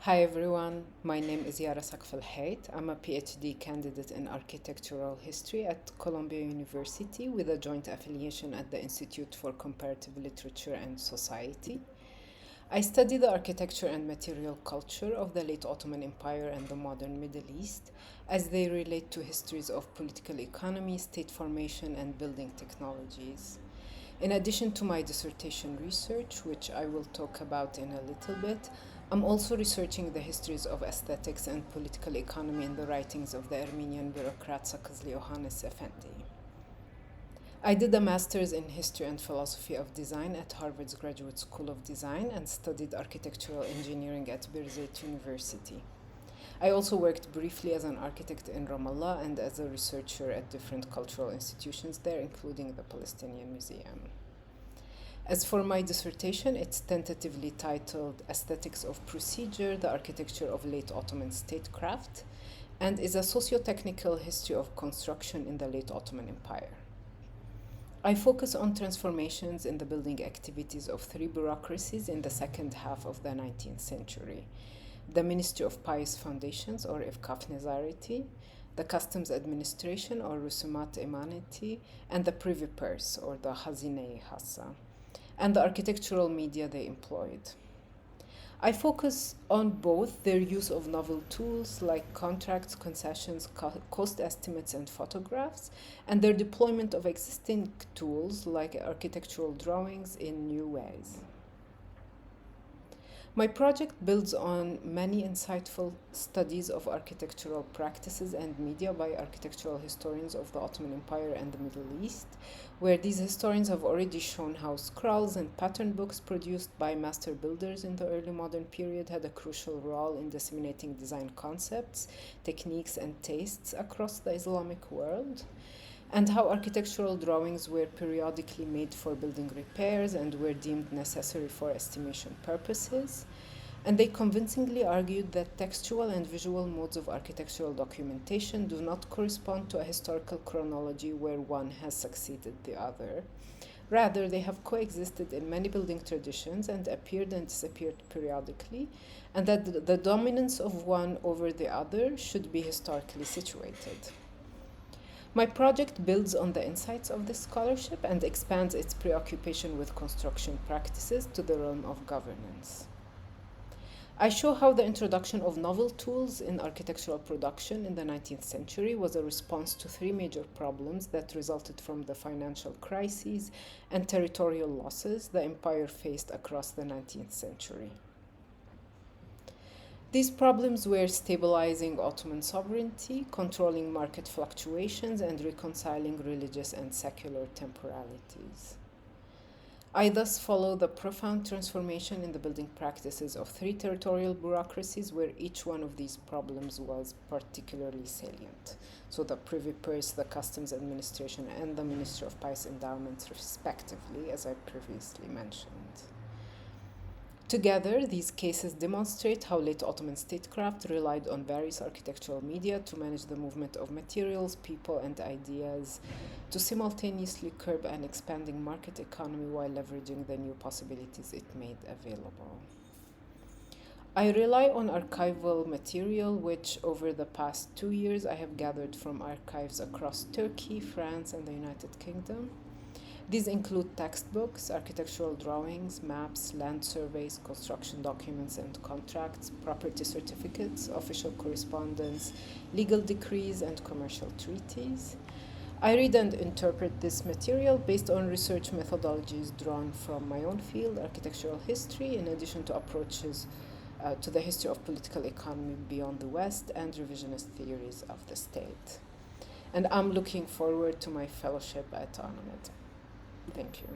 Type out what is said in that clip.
Hi everyone, my name is Yara Saqfalhait. I'm a PhD candidate in architectural history at Columbia University with a joint affiliation at the Institute for Comparative Literature and Society. I study the architecture and material culture of the late Ottoman Empire and the modern Middle East as they relate to histories of political economy, state formation, and building technologies. In addition to my dissertation research, which I will talk about in a little bit, I'm also researching the histories of aesthetics and political economy in the writings of the Armenian bureaucrat Saqfalhait Effendi. I did a master's in history and philosophy of design at Harvard's Graduate School of Design and studied architectural engineering at Birzeit University. I also worked briefly as an architect in Ramallah and as a researcher at different cultural institutions there, including the Palestinian Museum. As for my dissertation, it's tentatively titled Aesthetics of Procedure, the Architecture of Late Ottoman Statecraft, and is a socio-technical history of construction in the late Ottoman Empire. I focus on transformations in the building activities of three bureaucracies in the second half of the 19th century: the Ministry of Pious Foundations, or Ifkaf Nezareti, the Customs Administration, or Rusumat Emaneti, and the Privy Purse, or the Hazine Hassa, and the architectural media they employed. I focus on both their use of novel tools like contracts, concessions, cost estimates, and photographs, and their deployment of existing tools like architectural drawings in new ways. My project builds on many insightful studies of architectural practices and media by architectural historians of the Ottoman Empire and the Middle East, where these historians have already shown how scrolls and pattern books produced by master builders in the early modern period had a crucial role in disseminating design concepts, techniques, and tastes across the Islamic world, and how architectural drawings were periodically made for building repairs and were deemed necessary for estimation purposes. And they convincingly argued that textual and visual modes of architectural documentation do not correspond to a historical chronology where one has succeeded the other. Rather, they have coexisted in many building traditions and appeared and disappeared periodically, and that the dominance of one over the other should be historically situated. My project builds on the insights of this scholarship and expands its preoccupation with construction practices to the realm of governance. I show how the introduction of novel tools in architectural production in the 19th century was a response to three major problems that resulted from the financial crises and territorial losses the empire faced across the 19th century. These problems were stabilizing Ottoman sovereignty, controlling market fluctuations, and reconciling religious and secular temporalities. I thus follow the profound transformation in the building practices of three territorial bureaucracies where each one of these problems was particularly salient. So the Privy Purse, the Customs Administration, and the Ministry of Pious Endowments, respectively, as I previously mentioned. Together, these cases demonstrate how late Ottoman statecraft relied on various architectural media to manage the movement of materials, people, and ideas, to simultaneously curb an expanding market economy while leveraging the new possibilities it made available. I rely on archival material which, over the past 2 years, I have gathered from archives across Turkey, France, and the United Kingdom. These include textbooks, architectural drawings, maps, land surveys, construction documents and contracts, property certificates, official correspondence, legal decrees, and commercial treaties. I read and interpret this material based on research methodologies drawn from my own field, architectural history, in addition to approaches to the history of political economy beyond the West and revisionist theories of the state. And I'm looking forward to my fellowship at ANAMED. Thank you.